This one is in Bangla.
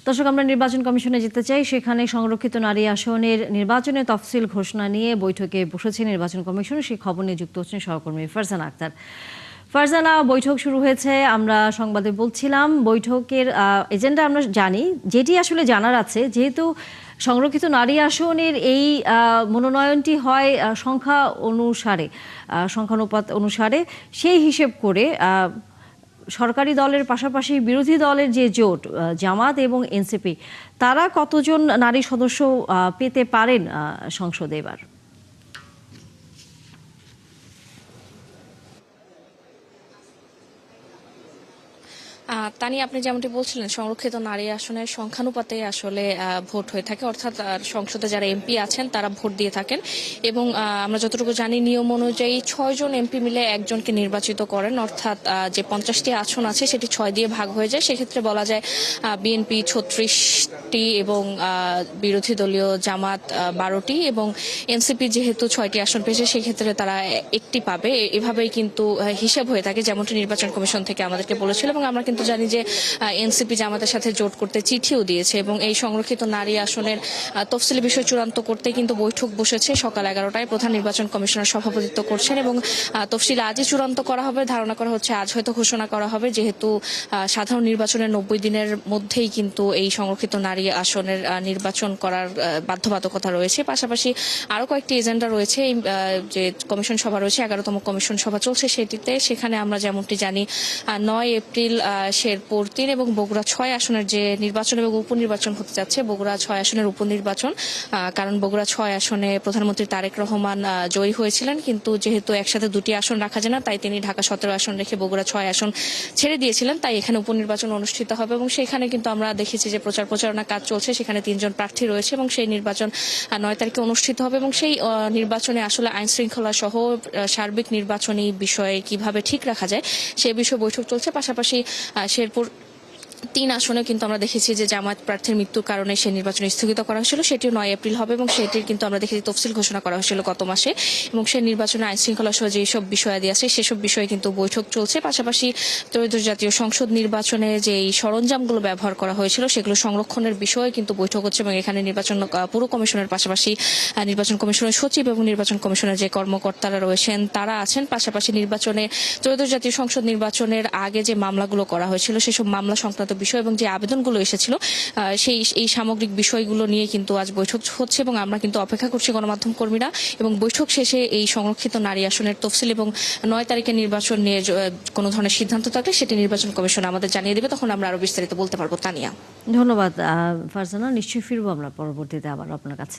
দর্শক, আমরা নির্বাচন কমিশনে যেতে চাই। সেখানে সংরক্ষিত নারী আসনের নির্বাচনের তফসিল ঘোষণা নিয়ে বৈঠকে বসেছে নির্বাচন কমিশন। সেই খবর নিয়ে যুক্ত হচ্ছেন সহকর্মী ফারজানা আক্তার। ফারজানা, বৈঠক শুরু হয়েছে, আমরা সংবাদে বলছিলাম। বৈঠকের এজেন্ডা আমরা জানি, যেটি আসলে জানার আছে, যেহেতু সংরক্ষিত নারী আসনের এই মনোনয়নটি হয় সংখ্যানুপাত অনুসারে, সেই হিসেব করে সরকারি দলের পাশাপাশি বিরোধী দলের যে জোট জামাত এবং এনসিপি, তারা কতজন নারী সদস্য পেতে পারেন সংসদে এবার? তানি, আপনি যেমনটি বলছিলেন, সংরক্ষিত নারী আসনের সংখ্যানুপাতে আসলে ভোট হয়ে থাকে, অর্থাৎ সংসদে যারা এমপি আছেন তারা ভোট দিয়ে থাকেন এবং আমরা যতটুকু জানি নিয়ম অনুযায়ী 6 জন এমপি মিলে একজনকে নির্বাচিত করেন, অর্থাৎ যে 50টি আসন আছে সেটি 6 দিয়ে ভাগ হয়ে যায়। সেক্ষেত্রে বলা যায় বিএনপি 36টি এবং বিরোধী দলীয় জামাত 12টি এবং এনসিপি যেহেতু 6টি আসন পেয়েছে সেক্ষেত্রে তারা একটি পাবে। এভাবেই কিন্তু হিসাব হয়ে থাকে, যেমনটি নির্বাচন কমিশন থেকে আমাদেরকে বলেছিল। এবং আমরা কিন্তু জানি যে এনসিপি জামাতের সাথে জোট করতে চিঠিও দিয়েছে এবং এই সংরক্ষিত নারী আসনের তফসিলি বিষয় চূড়ান্ত করতে কিন্তু বৈঠক বসেছে সকাল 11টায়। প্রধান নির্বাচন কমিশনার সভাপতিত্ব করছেন এবং তফসিল আজই চূড়ান্ত করা হবে। ধারণা করা হচ্ছে আজ হয়তো ঘোষণা করা হবে, যেহেতু সাধারণ নির্বাচনের 90 দিনের মধ্যেই কিন্তু এই সংরক্ষিত নারী আসনের নির্বাচন করার বাধ্যবাধকতা রয়েছে। পাশাপাশি আরো কয়েকটি এজেন্ডা রয়েছে। যে কমিশন সভা রয়েছে, 11তম কমিশন সভা চলছে সেটিতে। সেখানে আমরা যেমনটি জানি 9 এপ্রিল শেরপুর 3 এবং বগুড়া 6 আসনের যে নির্বাচন এবং উপনির্বাচন হতে যাচ্ছে। বগুড়া 6 আসনের উপনির্বাচন, কারণ বগুড়া 6 আসনে প্রধানমন্ত্রী তারেক রহমান জয়ী হয়েছিলেন, কিন্তু যেহেতু একসাথে দুটি আসন রাখা যায় না, তাই তিনি ঢাকা 17 আসন রেখে বগুড়া 6 আসন ছেড়ে দিয়েছিলেন। তাই এখানে উপনির্বাচন অনুষ্ঠিত হবে এবং সেখানে কিন্তু আমরা দেখেছি যে প্রচারণা কাজ চলছে। সেখানে 3 জন প্রার্থী রয়েছে এবং সেই নির্বাচন 9 তারিখে অনুষ্ঠিত হবে এবং সেই নির্বাচনে আসলে আইন শৃঙ্খলা সহ সার্বিক নির্বাচনী বিষয়ে কিভাবে ঠিক রাখা যায় সে বিষয়ে বৈঠক চলছে। পাশাপাশি শেরপুর 3 আসনে কিন্তু আমরা দেখেছি যে জামায়াত প্রার্থীর মৃত্যুর কারণে সেই নির্বাচন স্থগিত করা হয়েছিল, সেটিও 9 এপ্রিল হবে এবং সেটির কিন্তু আমরা দেখেছি তফসিল ঘোষণা করা হয়েছিল গত মাসে এবং সেই নির্বাচনে আইন শৃঙ্খলা সহ যেসব বিষয়াদি আছে সেসব বিষয়ে কিন্তু বৈঠক চলছে। পাশাপাশি ত্রয়োদশ জাতীয় সংসদ নির্বাচনে যে সরঞ্জামগুলো ব্যবহার করা হয়েছিল সেগুলো সংরক্ষণের বিষয়ে কিন্তু বৈঠক হচ্ছে এবং এখানে নির্বাচন পুরো কমিশনের পাশাপাশি নির্বাচন কমিশনের সচিব এবং নির্বাচন কমিশনের যে কর্মকর্তারা রয়েছেন তারা আছেন। পাশাপাশি নির্বাচনে ত্রয়োদশ জাতীয় সংসদ নির্বাচনের আগে যে মামলাগুলো করা হয়েছিল সেসব মামলা সংক্রান্ত বিষয় এবং যে আবেদনগুলো এসেছিল এই সামগ্রিক বিষয়গুলো নিয়ে কিন্তু আজ বৈঠক হচ্ছে এবং আমরা কিন্তু অপেক্ষা করছি গণমাধ্যম কর্মীরা এবং বৈঠক শেষে এই সংরক্ষিত নারী আসনের তফসিল এবং 9 তারিখের নির্বাচন নিয়ে কোনো ধরনের সিদ্ধান্ত থাকলে সেটি নির্বাচন কমিশন আমাদের জানিয়ে দেবে, তখন আমরা আরো বিস্তারিত বলতে পারবো। তানিয়া, ধন্যবাদ ফারজানা। নিশ্চয়ই ফিরবো আমরা পরবর্তীতে আবার আপনার কাছে।